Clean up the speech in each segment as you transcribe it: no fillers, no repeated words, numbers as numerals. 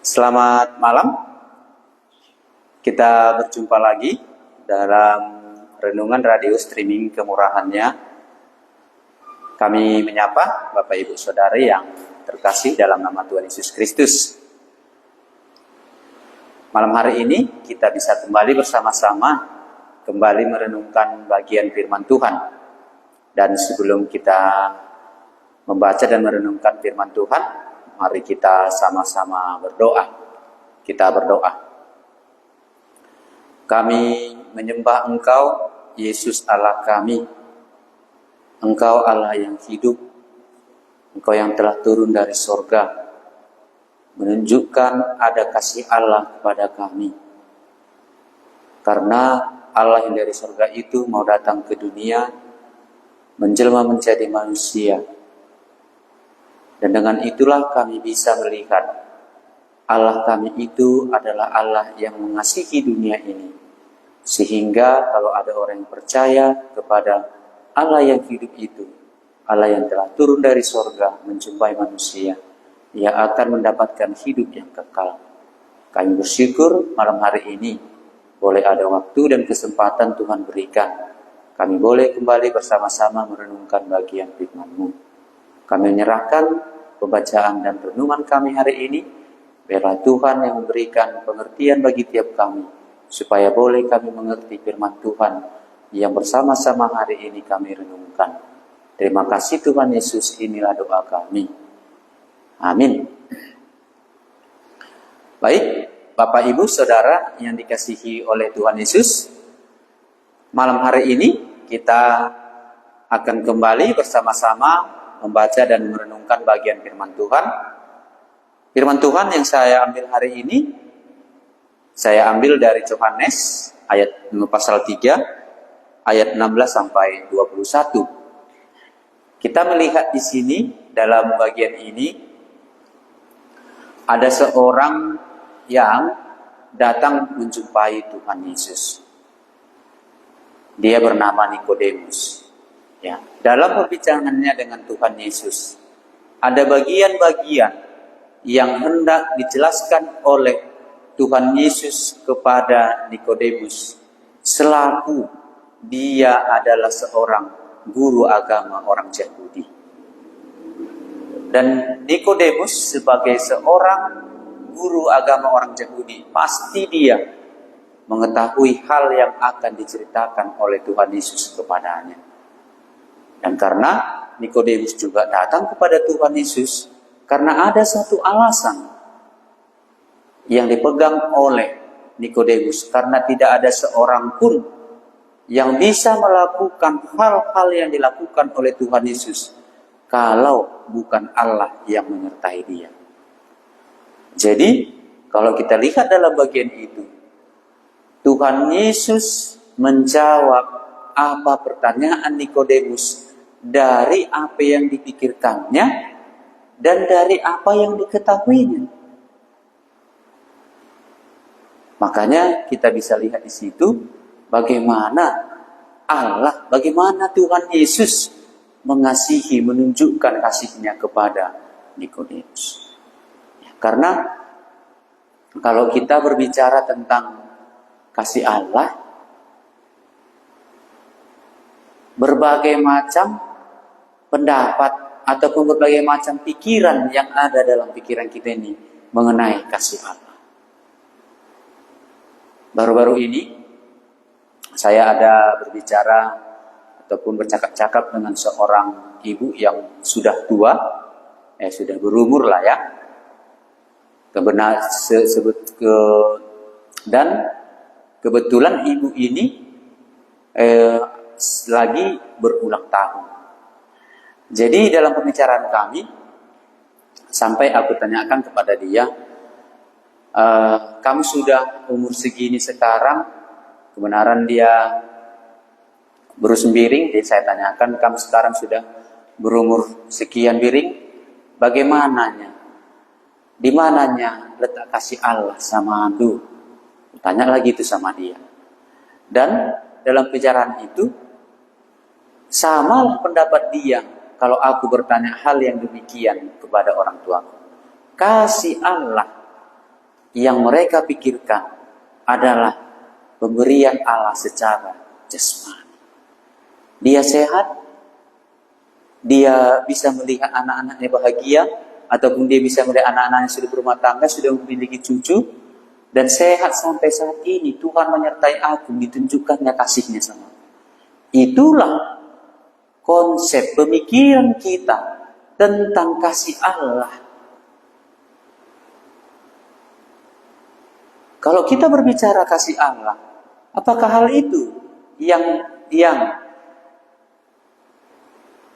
Selamat malam. Kita berjumpa lagi dalam renungan radio streaming kemurahannya. Kami menyapa Bapak Ibu Saudari yang terkasih dalam nama Tuhan Yesus Kristus. Malam hari ini kita bisa kembali bersama-sama kembali merenungkan bagian firman Tuhan. Dan sebelum kita membaca dan merenungkan firman Tuhan, mari kita sama-sama berdoa. Kita berdoa. Kami menyembah Engkau, Yesus Allah kami. Engkau Allah yang hidup. Engkau yang telah turun dari sorga, menunjukkan ada kasih Allah kepada kami. Karena Allah yang dari sorga itu mau datang ke dunia, menjelma menjadi manusia. Dan dengan itulah kami bisa melihat Allah kami itu adalah Allah yang mengasihi dunia ini. Sehingga kalau ada orang yang percaya kepada Allah yang hidup itu, Allah yang telah turun dari sorga menjumpai manusia, ia akan mendapatkan hidup yang kekal. Kami bersyukur malam hari ini boleh ada waktu dan kesempatan Tuhan berikan. Kami boleh kembali bersama-sama merenungkan bagian firman-Mu. Kami menyerahkan pembacaan dan renungan kami hari ini. Biarlah Tuhan yang memberikan pengertian bagi tiap kami, supaya boleh kami mengerti firman Tuhan yang bersama-sama hari ini kami renungkan. Terima kasih Tuhan Yesus, inilah doa kami. Amin. Baik, Bapak Ibu Saudara yang dikasihi oleh Tuhan Yesus, malam hari ini kita akan kembali bersama-sama membaca dan merenungkan bagian firman Tuhan. Firman Tuhan yang saya ambil hari ini, saya ambil dari Yohanes ayat pasal 3 ayat 16 sampai 21. Kita melihat di sini dalam bagian ini ada seorang yang datang menjumpai Tuhan Yesus. Dia bernama Nikodemus. Ya, dalam perbincangannya dengan Tuhan Yesus, ada bagian-bagian yang hendak dijelaskan oleh Tuhan Yesus kepada Nikodemus, selaku dia adalah seorang guru agama orang Yahudi. Dan Nikodemus sebagai seorang guru agama orang Yahudi, pasti dia mengetahui hal yang akan diceritakan oleh Tuhan Yesus kepadanya. Dan karena Nikodemus juga datang kepada Tuhan Yesus, karena ada satu alasan yang dipegang oleh Nikodemus, karena tidak ada seorang pun yang bisa melakukan hal-hal yang dilakukan oleh Tuhan Yesus kalau bukan Allah yang menyertai dia. Jadi, kalau kita lihat dalam bagian itu, Tuhan Yesus menjawab apa pertanyaan Nikodemus dari apa yang dipikirkannya dan dari apa yang diketahuinya. Makanya kita bisa lihat di situ bagaimana Allah, bagaimana Tuhan Yesus mengasihi, menunjukkan kasihnya kepada Nikodemus. Karena kalau kita berbicara tentang kasih Allah, berbagai macam pendapat ataupun berbagai macam pikiran yang ada dalam pikiran kita ini mengenai kasih Allah. Baru-baru ini saya ada berbicara ataupun bercakap-cakap dengan seorang ibu yang sudah tua, sudah berumur lah ya. Dan kebetulan ibu ini lagi berulang tahun. Jadi dalam pembicaraan kami, sampai aku tanyakan kepada dia, kamu sudah umur segini sekarang, kebenaran dia berusun biring, jadi saya tanyakan, kamu sekarang sudah berumur sekian biring, bagaimananya? Di mananya letak kasih Allah sama aku? Tanya lagi itu sama dia. Dan dalam pembicaraan itu, sama pendapat dia kalau aku bertanya hal yang demikian kepada orang tuaku. Kasih Allah yang mereka pikirkan adalah pemberian Allah secara jasmani. Dia sehat, dia bisa melihat anak-anaknya bahagia, ataupun dia bisa melihat anak-anaknya sudah berumah tangga, sudah memiliki cucu, dan sehat sampai saat ini. Tuhan menyertai aku, ditunjukkannya kasihnya sama aku. Itulah konsep pemikiran kita tentang kasih Allah. Kalau kita berbicara kasih Allah, apakah hal itu yang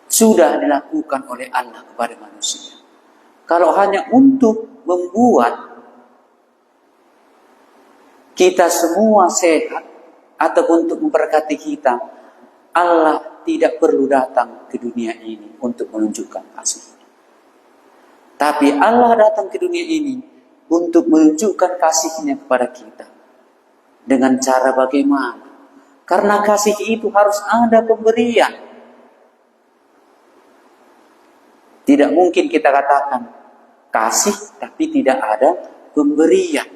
sudah dilakukan oleh Allah kepada manusia? Kalau hanya untuk membuat kita semua sehat ataupun untuk memberkati kita, Allah tidak perlu datang ke dunia ini untuk menunjukkan kasih. Tapi Allah datang ke dunia ini untuk menunjukkan kasihnya kepada kita. Dengan cara bagaimana? Karena kasih itu harus ada pemberian. Tidak mungkin kita katakan kasih tapi tidak ada pemberian.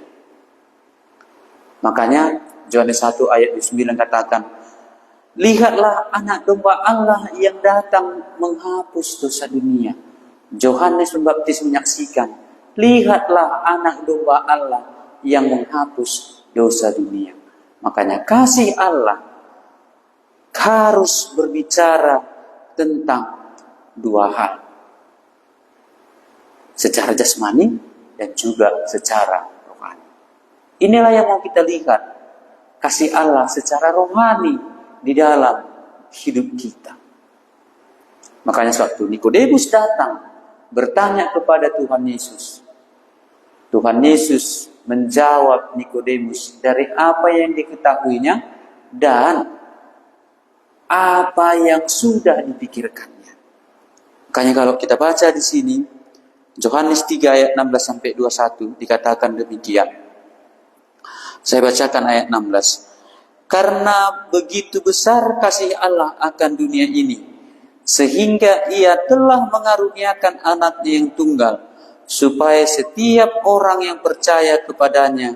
Makanya Yohanes 1 ayat 9 katakan, lihatlah anak domba Allah yang datang menghapus dosa dunia. Yohanes Pembaptis menyaksikan, lihatlah anak domba Allah yang menghapus dosa dunia. Makanya kasih Allah harus berbicara tentang dua hal. Secara jasmani dan juga secara rohani. Inilah yang mau kita lihat. Kasih Allah secara rohani di dalam hidup kita. Makanya suatu Nikodemus datang bertanya kepada Tuhan Yesus. Tuhan Yesus menjawab Nikodemus dari apa yang diketahuinya dan apa yang sudah dipikirkannya. Makanya kalau kita baca di sini Yohanes 3 ayat 16 sampai 21 dikatakan demikian. Saya bacakan ayat 16. Karena begitu besar kasih Allah akan dunia ini, sehingga ia telah mengaruniakan anaknya yang tunggal, supaya setiap orang yang percaya kepadanya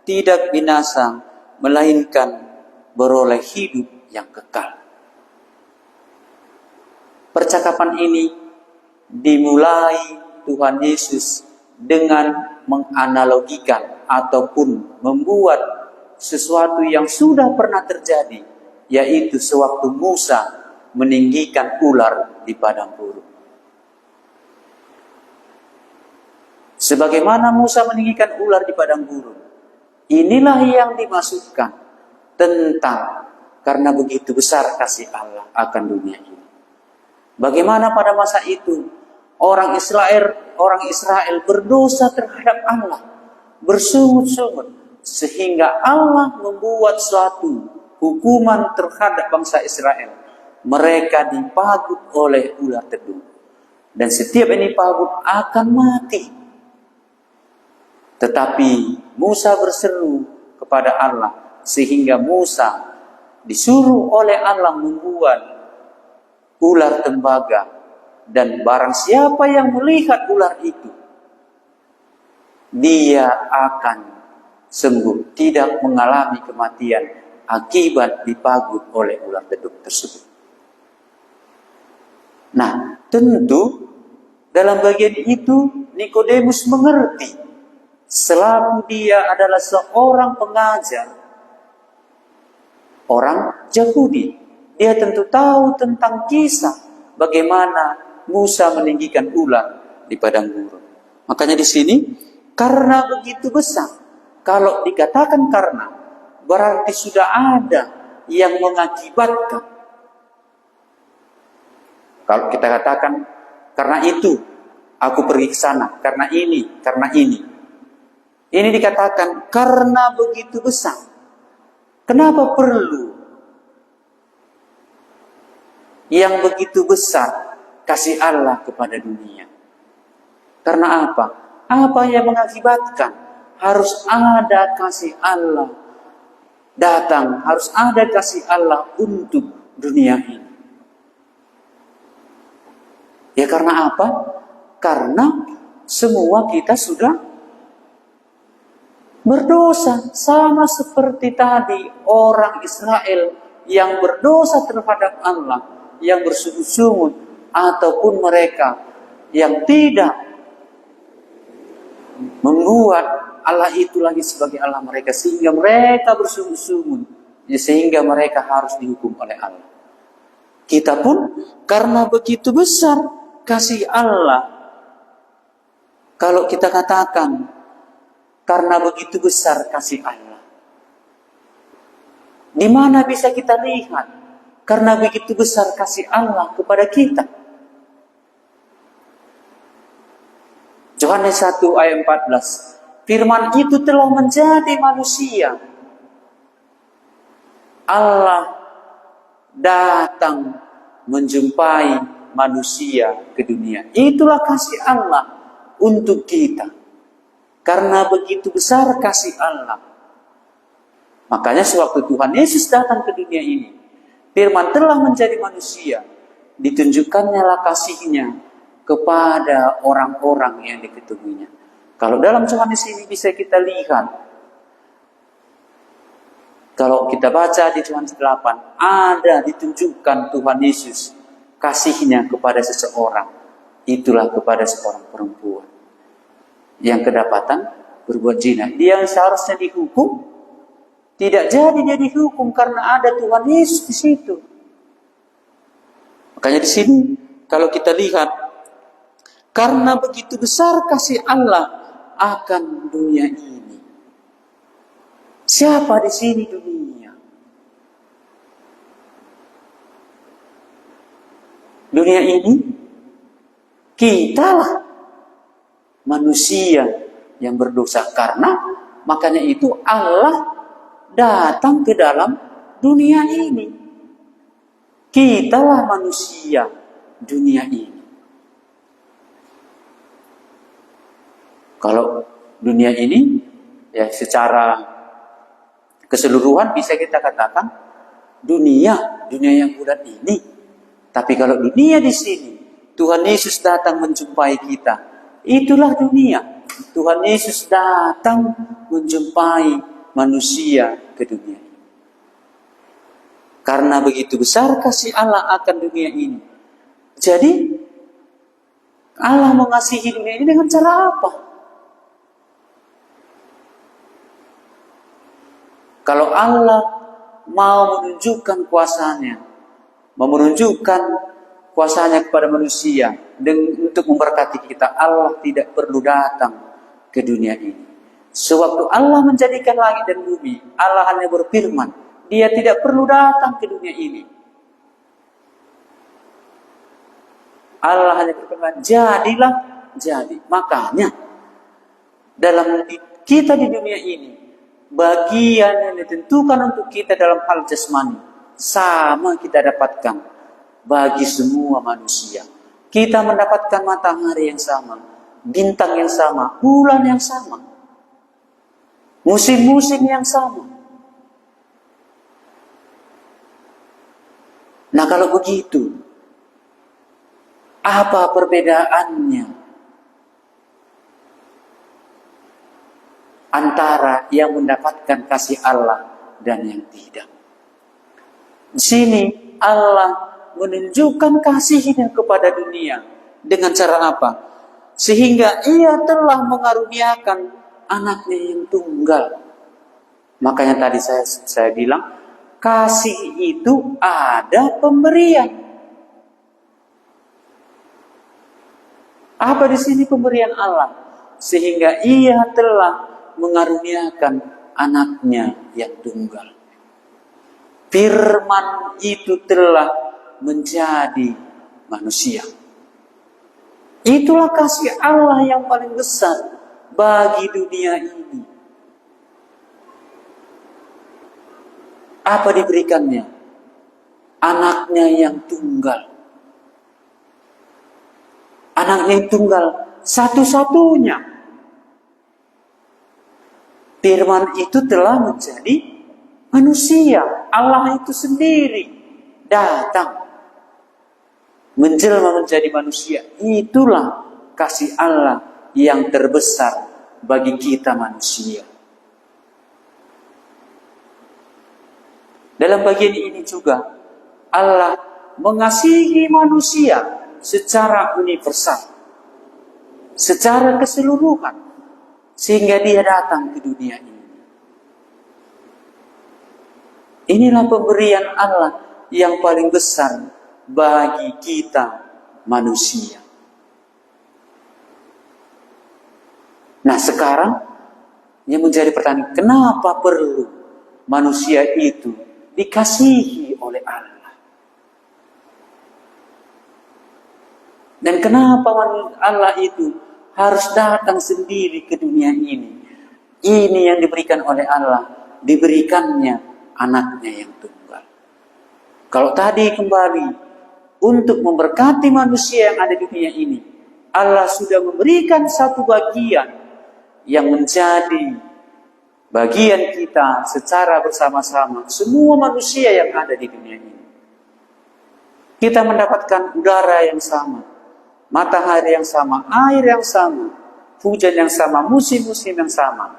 tidak binasa, melainkan beroleh hidup yang kekal. Percakapan ini dimulai Tuhan Yesus dengan menganalogikan ataupun membuat sesuatu yang sudah pernah terjadi, yaitu sewaktu Musa meninggikan ular di padang gurun. Sebagaimana Musa meninggikan ular di padang gurun, inilah yang dimaksudkan tentang karena begitu besar kasih Allah akan dunia ini. Bagaimana pada masa itu orang Israel berdosa terhadap Allah, bersungut-sungut, sehingga Allah membuat suatu hukuman terhadap bangsa Israel. Mereka dipagut oleh ular tedung, dan setiap yang dipagut akan mati. Tetapi Musa berseru kepada Allah, sehingga Musa disuruh oleh Allah membuat ular tembaga, dan barang siapa yang melihat ular itu, dia akan sembuh, tidak mengalami kematian akibat dipagut oleh ular tedung tersebut. Nah, tentu dalam bagian itu Nikodemus mengerti, selaku dia adalah seorang pengajar, orang Yahudi, dia tentu tahu tentang kisah bagaimana Musa meninggikan ular di padang gurun. Makanya di sini karena begitu besar. Kalau dikatakan karena, berarti sudah ada yang mengakibatkan. Kalau kita katakan karena itu aku pergi ke sana, karena ini, karena ini. Ini dikatakan karena begitu besar. Kenapa perlu yang begitu besar kasih Allah kepada dunia? Karena apa? Apa yang mengakibatkan harus ada kasih Allah datang, harus ada kasih Allah untuk dunia ini? Ya karena apa? Karena semua kita sudah berdosa sama seperti tadi orang Israel yang berdosa terhadap Allah, yang bersungguh-sungguh, ataupun mereka yang tidak membuat Allah itu lagi sebagai Allah mereka, sehingga mereka bersungguh-sungguh, sehingga mereka harus dihukum oleh Allah. Kita pun karena begitu besar kasih Allah, kalau kita katakan karena begitu besar kasih Allah, di mana bisa kita lihat karena begitu besar kasih Allah kepada kita? Yohanes 1 ayat 14. Firman itu telah menjadi manusia. Allah datang menjumpai manusia ke dunia. Itulah kasih Allah untuk kita. Karena begitu besar kasih Allah. Makanya sewaktu Tuhan Yesus datang ke dunia ini, firman telah menjadi manusia, ditunjukkannya lah kasihnya kepada orang-orang yang diketemuinya. Kalau dalam Yohanes ini bisa kita lihat, kalau kita baca di Yohanes 8, ada ditunjukkan Tuhan Yesus kasihnya kepada seseorang. Itulah kepada seorang perempuan yang kedapatan berbuat zina. Dia yang seharusnya dihukum, tidak jadi dia dihukum karena ada Tuhan Yesus di situ. Makanya di sini kalau kita lihat, karena begitu besar kasih Allah akan dunia ini. Siapa di sini dunia? Dunia ini kitalah manusia yang berdosa. Karena makanya itu Allah datang ke dalam dunia ini. Kitalah manusia dunia ini. Kalau dunia ini ya secara keseluruhan bisa kita katakan dunia yang bulat ini. Tapi kalau dunia di sini Tuhan Yesus datang menjumpai kita, itulah dunia. Tuhan Yesus datang menjumpai manusia ke dunia ini. Karena begitu besar kasih Allah akan dunia ini. Jadi Allah mengasihi dunia ini dengan cara apa? Kalau Allah mau menunjukkan kuasanya, mau menunjukkan kuasanya kepada manusia untuk memberkati kita, Allah tidak perlu datang ke dunia ini. Sewaktu Allah menjadikan langit dan bumi, Allah hanya berfirman, Dia tidak perlu datang ke dunia ini. Allah hanya berfirman, jadilah, jadi. Makanya dalam kita di dunia ini, bagian yang ditentukan untuk kita dalam hal jasmani sama kita dapatkan bagi semua manusia. Kita mendapatkan matahari yang sama, bintang yang sama, bulan yang sama, musim-musim yang sama. Nah kalau begitu, apa perbedaannya antara yang mendapatkan kasih Allah dan yang tidak? Di sini Allah menunjukkan kasihnya kepada dunia dengan cara apa? Sehingga Ia telah mengaruniakan anaknya yang tunggal. Makanya tadi saya bilang, kasih itu ada pemberian. Apa di sini pemberian Allah? Sehingga Ia telah mengaruniakan anaknya yang tunggal. Firman itu telah menjadi manusia. Itulah kasih Allah yang paling besar bagi dunia ini. Apa diberikannya? Anaknya yang tunggal. Anaknya yang tunggal satu-satunya. Firman itu telah menjadi manusia. Allah itu sendiri datang menjelma menjadi manusia. Itulah kasih Allah yang terbesar bagi kita manusia. Dalam bagian ini juga Allah mengasihi manusia secara universal, secara keseluruhan, sehingga dia datang ke dunia ini. Inilah pemberian Allah yang paling besar bagi kita manusia. Nah, sekarang yang menjadi pertanyaan, kenapa perlu manusia itu dikasihi oleh Allah? Dan kenapa Allah itu harus datang sendiri ke dunia ini? Ini yang diberikan oleh Allah, diberikannya anaknya yang tunggal. Kalau tadi kembali untuk memberkati manusia yang ada di dunia ini, Allah sudah memberikan satu bagian yang menjadi bagian kita secara bersama-sama, semua manusia yang ada di dunia ini. Kita mendapatkan udara yang sama, matahari yang sama, air yang sama, hujan yang sama, musim-musim yang sama,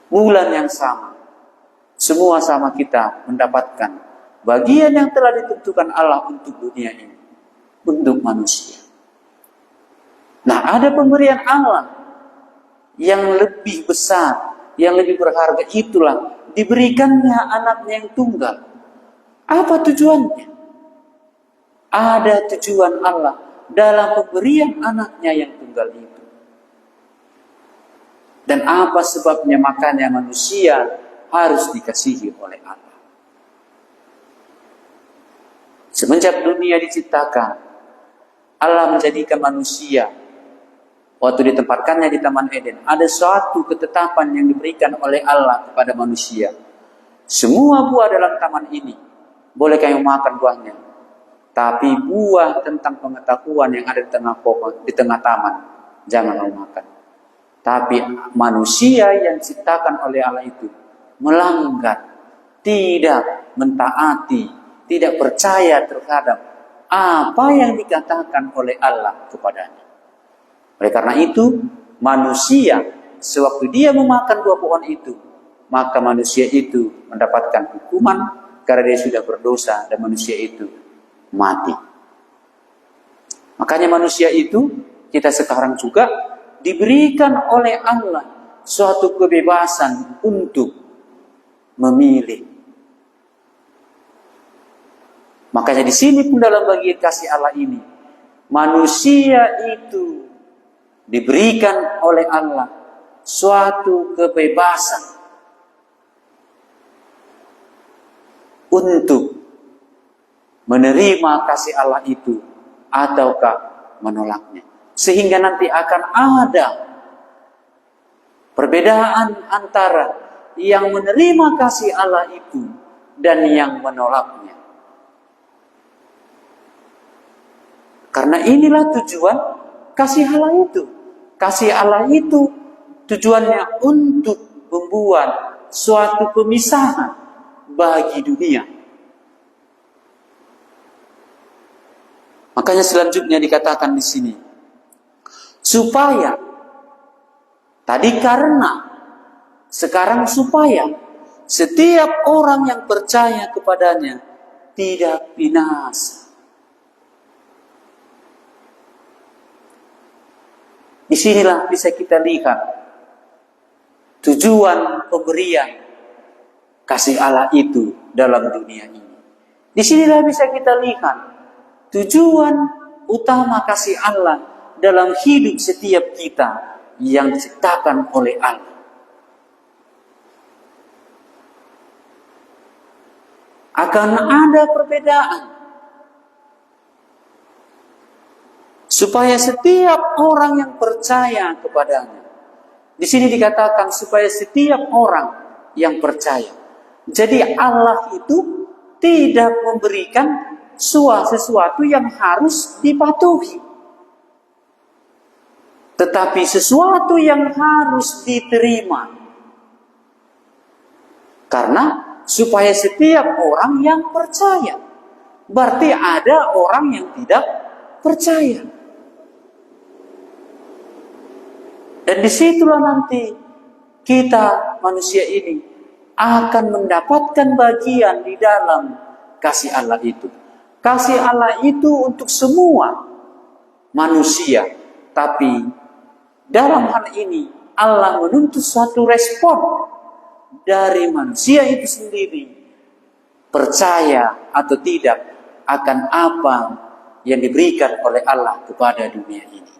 bulan yang sama. Semua sama kita mendapatkan bagian yang telah ditentukan Allah untuk dunia ini, untuk manusia. Nah, ada pemberian Allah yang lebih besar, yang lebih berharga, itulah diberikannya anaknya yang tunggal. Apa tujuannya? Ada tujuan Allah dalam pemberian anaknya yang tunggal itu. Dan apa sebabnya makanya manusia harus dikasihi oleh Allah? Semenjak dunia diciptakan, Allah menjadikan manusia, waktu ditempatkannya di Taman Eden, ada suatu ketetapan yang diberikan oleh Allah kepada manusia. Semua buah dalam taman ini boleh kamu makan buahnya, tapi buah tentang pengetahuan yang ada di tengah pohon, di tengah taman, jangan kamu makan. Tapi manusia yang diciptakan oleh Allah itu melanggar, tidak mentaati, tidak percaya terhadap apa yang dikatakan oleh Allah kepadanya. Oleh karena itu, manusia sewaktu dia memakan buah pohon itu, maka manusia itu mendapatkan hukuman karena dia sudah berdosa dan manusia itu mati. Makanya manusia itu, kita sekarang juga diberikan oleh Allah suatu kebebasan untuk memilih. Makanya di sini pun dalam bagian kasih Allah ini, manusia itu diberikan oleh Allah suatu kebebasan untuk menerima kasih Allah itu ataukah menolaknya. Sehingga nanti akan ada perbedaan antara yang menerima kasih Allah itu dan yang menolaknya. Karena inilah tujuan kasih Allah itu. Kasih Allah itu tujuannya untuk membuat suatu pemisahan bagi dunia. Makanya selanjutnya dikatakan di sini, supaya, tadi karena, sekarang supaya setiap orang yang percaya kepadanya tidak binasa. Disinilah bisa kita lihat tujuan pemberian kasih Allah itu dalam dunia ini. Disinilah bisa kita lihat tujuan utama kasih Allah dalam hidup setiap kita yang diciptakan oleh Allah. Akan ada perbedaan supaya setiap orang yang percaya kepadanya. Di sini dikatakan supaya setiap orang yang percaya. Jadi Allah itu tidak memberikan sesuatu yang harus dipatuhi, tetapi sesuatu yang harus diterima. Karena supaya setiap orang yang percaya. Berarti ada orang yang tidak percaya. Dan disitulah nanti kita manusia ini akan mendapatkan bagian di dalam kasih Allah itu. Kasih Allah itu untuk semua manusia. Tapi dalam hal ini Allah menuntut suatu respon dari manusia itu sendiri. Percaya atau tidak akan apa yang diberikan oleh Allah kepada dunia ini.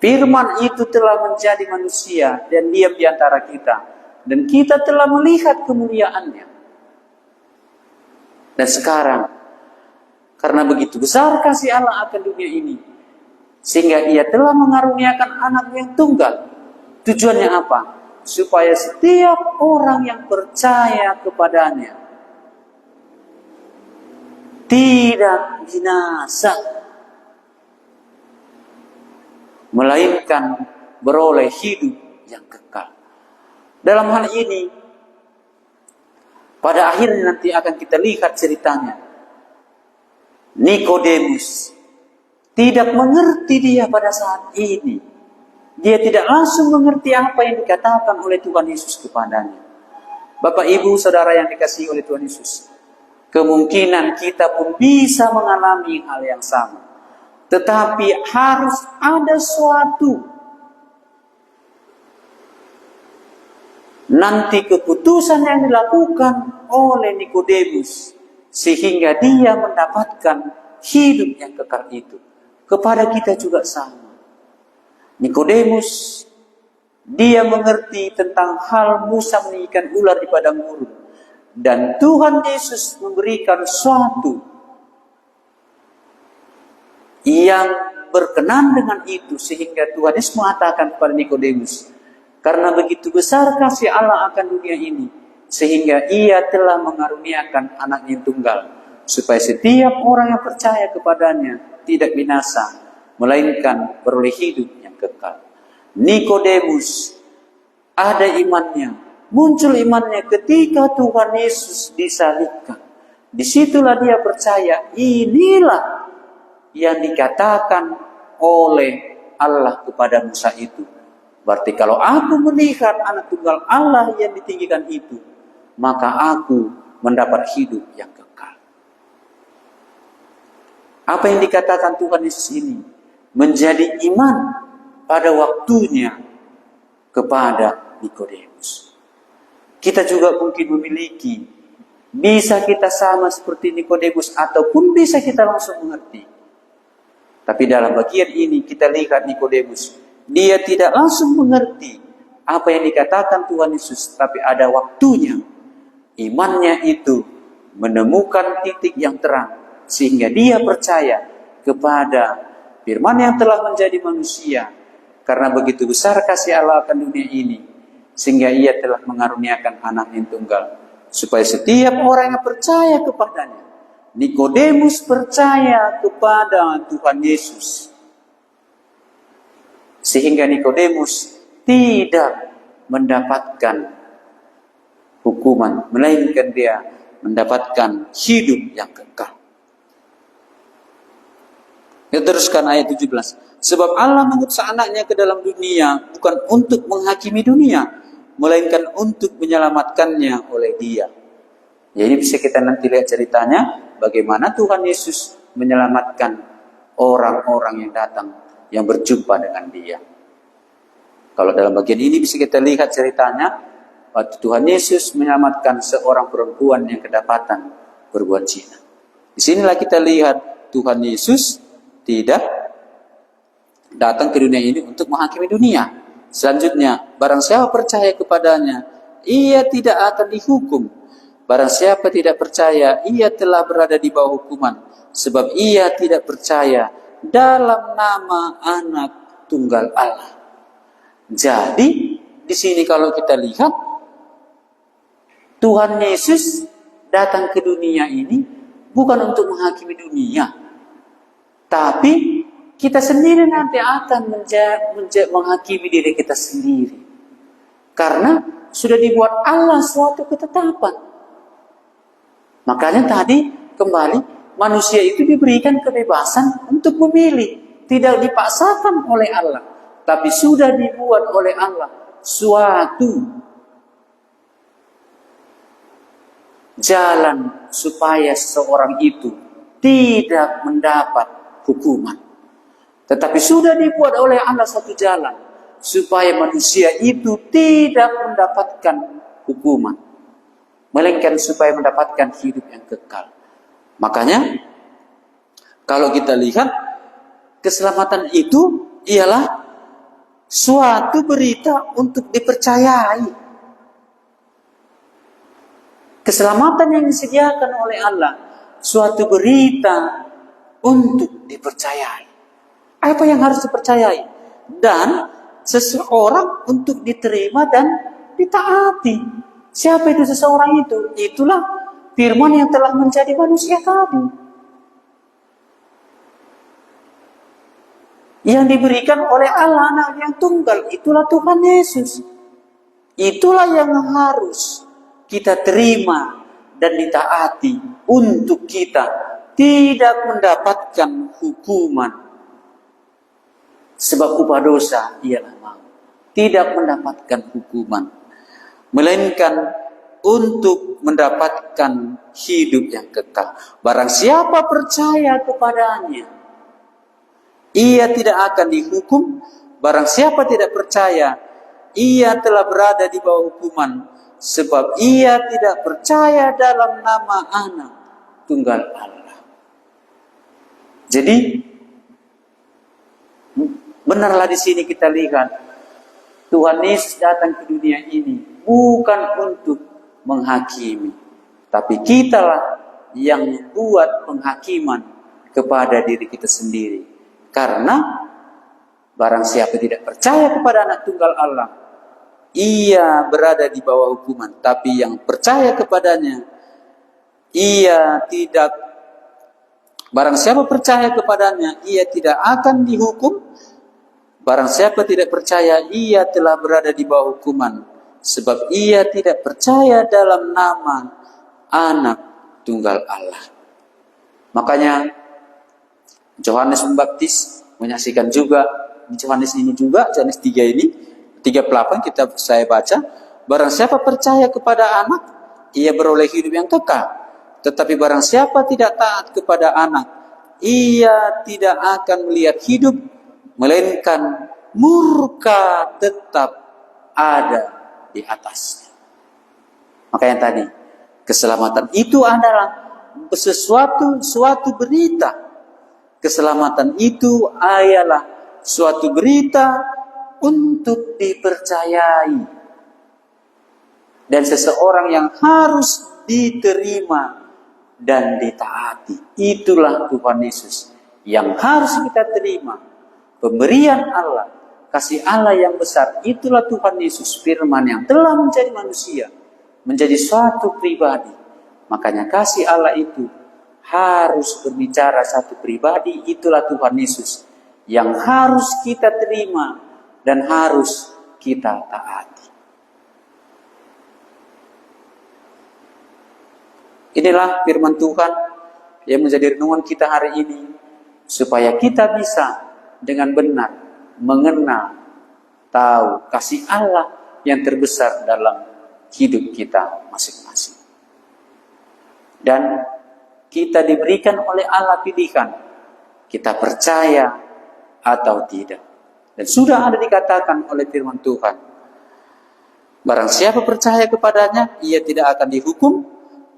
Firman itu telah menjadi manusia dan diam di antara kita. Dan kita telah melihat kemuliaannya. Dan sekarang, karena begitu besar kasih Allah akan dunia ini, sehingga ia telah mengaruniakan anak yang tunggal. Tujuannya apa? Supaya setiap orang yang percaya kepadanya tidak binasa, melainkan beroleh hidup yang kekal. Dalam hal ini, pada akhirnya nanti akan kita lihat ceritanya. Nikodemus tidak mengerti dia pada saat ini. Dia tidak langsung mengerti apa yang dikatakan oleh Tuhan Yesus kepadanya. Bapak, Ibu, Saudara yang dikasihi oleh Tuhan Yesus, kemungkinan kita pun bisa mengalami hal yang sama. Tetapi harus ada suatu nanti keputusan yang dilakukan oleh Nikodemus sehingga dia mendapatkan hidup yang kekal itu. Kepada kita juga sama. Nikodemus, dia mengerti tentang hal Musa meninggikan ular di padang gurun. Dan Tuhan Yesus memberikan suatu yang berkenan dengan itu, sehingga Tuhan Yesus mengatakan kepada Nikodemus, karena begitu besar kasih Allah akan dunia ini, sehingga ia telah mengaruniakan anak yang tunggal, supaya setiap orang yang percaya kepadanya tidak binasa, melainkan beroleh hidup yang kekal. Nikodemus ada imannya, muncul imannya ketika Tuhan Yesus disalibkan. Disitulah dia percaya, inilah yang dikatakan oleh Allah kepada Musa itu. Berarti kalau aku melihat anak tunggal Allah yang ditinggikan itu, maka aku mendapat hidup yang kekal. Apa yang dikatakan Tuhan Yesus ini menjadi iman pada waktunya kepada Nikodemus. Kita juga mungkin memiliki, bisa kita sama seperti Nikodemus ataupun bisa kita langsung mengerti. Tapi dalam bagian ini kita lihat Nikodemus, dia tidak langsung mengerti apa yang dikatakan Tuhan Yesus, tapi ada waktunya imannya itu menemukan titik yang terang sehingga dia percaya kepada firman yang telah menjadi manusia. Karena begitu besar kasih Allah akan dunia ini, sehingga ia telah mengaruniakan anak yang tunggal, supaya setiap orang yang percaya kepadanya. Nikodemus percaya kepada Tuhan Yesus, sehingga Nikodemus tidak mendapatkan hukuman, melainkan dia mendapatkan hidup yang kekal. Kita teruskan ayat 17. Sebab Allah mengutus anaknya ke dalam dunia bukan untuk menghakimi dunia, melainkan untuk menyelamatkannya oleh dia. Jadi bisa kita nanti lihat ceritanya, bagaimana Tuhan Yesus menyelamatkan orang-orang yang datang, yang berjumpa dengan dia. Kalau dalam bagian ini bisa kita lihat ceritanya, waktu Tuhan Yesus menyelamatkan seorang perempuan yang kedapatan berbuat zina. Di sinilah kita lihat Tuhan Yesus tidak datang ke dunia ini untuk menghakimi dunia. Selanjutnya, barang siapa percaya kepadanya, ia tidak akan dihukum. Barang siapa tidak percaya, ia telah berada di bawah hukuman, sebab ia tidak percaya dalam nama anak tunggal Allah. Jadi, di sini kalau kita lihat, Tuhan Yesus datang ke dunia ini bukan untuk menghakimi dunia, tapi kita sendiri nanti akan menghakimi diri kita sendiri. Karena sudah dibuat Allah suatu ketetapan. Makanya tadi kembali manusia itu diberikan kebebasan untuk memilih. Tidak dipaksakan oleh Allah. Tapi sudah dibuat oleh Allah suatu jalan supaya seseorang itu tidak mendapat hukuman. Tetapi sudah dibuat oleh Allah satu jalan supaya manusia itu tidak mendapatkan hukuman, melainkan supaya mendapatkan hidup yang kekal. Makanya kalau kita lihat, keselamatan itu ialah suatu berita untuk dipercayai. Keselamatan yang disediakan oleh Allah, suatu berita untuk dipercayai. Apa yang harus dipercayai? Dan seseorang untuk diterima dan ditaati. Siapa itu seseorang itu? Itulah firman yang telah menjadi manusia tadi, yang diberikan oleh Allah anak yang tunggal. Itulah Tuhan Yesus. Itulah yang harus kita terima dan ditaati untuk kita tidak mendapatkan hukuman. Sebab upah dosa ialah maut. Tidak mendapatkan hukuman, melainkan untuk mendapatkan hidup yang kekal. Barang siapa percaya kepadanya, ia tidak akan dihukum. Barang siapa tidak percaya, ia telah berada di bawah hukuman, sebab ia tidak percaya dalam nama Anak Tunggal Allah. Jadi benarlah di sini kita lihat, Tuhan Yesus datang ke dunia ini bukan untuk menghakimi, tapi kitalah yang membuat penghakiman kepada diri kita sendiri. Karena barang siapa tidak percaya kepada Anak Tunggal Allah, ia berada di bawah hukuman. Tapi yang percaya kepadanya, ia tidak, barang siapa percaya kepadanya, ia tidak akan dihukum. Barang siapa tidak percaya, ia telah berada di bawah hukuman, sebab ia tidak percaya dalam nama Anak Tunggal Allah. Makanya Yohanes Pembaptis menyaksikan juga di Yohanes ini juga, Yohanes 3 ini 38 saya baca, barang siapa percaya kepada Anak, ia beroleh hidup yang kekal. Tetapi barang siapa tidak taat kepada Anak, ia tidak akan melihat hidup, melainkan murka tetap ada di atasnya. Makanya tadi, keselamatan itu adalah suatu berita. Keselamatan itu adalah suatu berita untuk dipercayai, dan seseorang yang harus diterima dan ditaati. Itulah Tuhan Yesus yang harus kita terima. Pemberian Allah, kasih Allah yang besar, itulah Tuhan Yesus, firman yang telah menjadi manusia, menjadi suatu pribadi. Makanya kasih Allah itu harus berbicara satu pribadi. Itulah Tuhan Yesus yang harus kita terima dan harus kita taati. Inilah firman Tuhan yang menjadi renungan kita hari ini, supaya kita bisa dengan benar mengenal, tahu kasih Allah yang terbesar dalam hidup kita masing-masing. Dan kita diberikan oleh Allah pilihan, kita percaya atau tidak. Dan sudah ada dikatakan oleh firman Tuhan, barang siapa percaya kepadanya, ia tidak akan dihukum.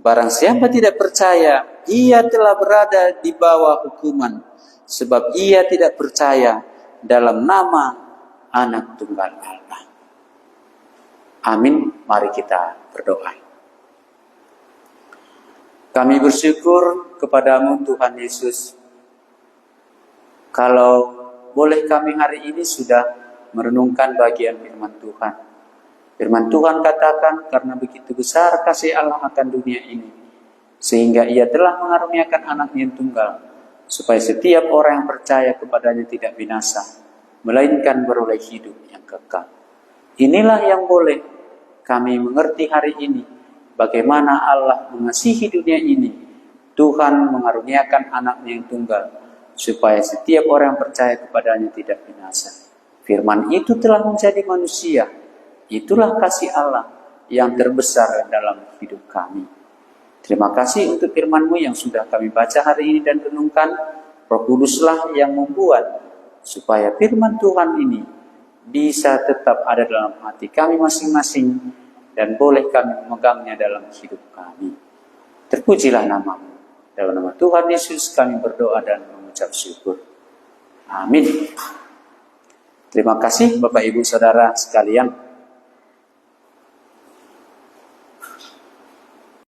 Barang siapa tidak percaya, ia telah berada di bawah hukuman, sebab ia tidak percaya dalam nama Anak Tunggal Allah. Amin. Mari kita berdoa. Kami bersyukur kepadamu Tuhan Yesus, kalau boleh kami hari ini sudah merenungkan bagian firman Tuhan. Firman Tuhan katakan, karena begitu besar kasih Allah akan dunia ini, sehingga ia telah mengaruniakan Anaknya yang tunggal, supaya setiap orang yang percaya kepadanya tidak binasa, melainkan beroleh hidup yang kekal. Inilah yang boleh kami mengerti hari ini, bagaimana Allah mengasihi dunia ini. Tuhan mengaruniakan Anaknya yang tunggal, supaya setiap orang yang percaya kepadanya tidak binasa. Firman itu telah menjadi manusia. Itulah kasih Allah yang terbesar dalam hidup kami. Terima kasih untuk firman-Mu yang sudah kami baca hari ini dan renungkan. Roh Kuduslah yang membuat supaya firman Tuhan ini bisa tetap ada dalam hati kami masing-masing dan boleh kami memegangnya dalam hidup kami. Terpujilah nama-Mu. Dalam nama Tuhan Yesus kami berdoa dan mengucap syukur. Amin. Terima kasih Bapak Ibu Saudara sekalian.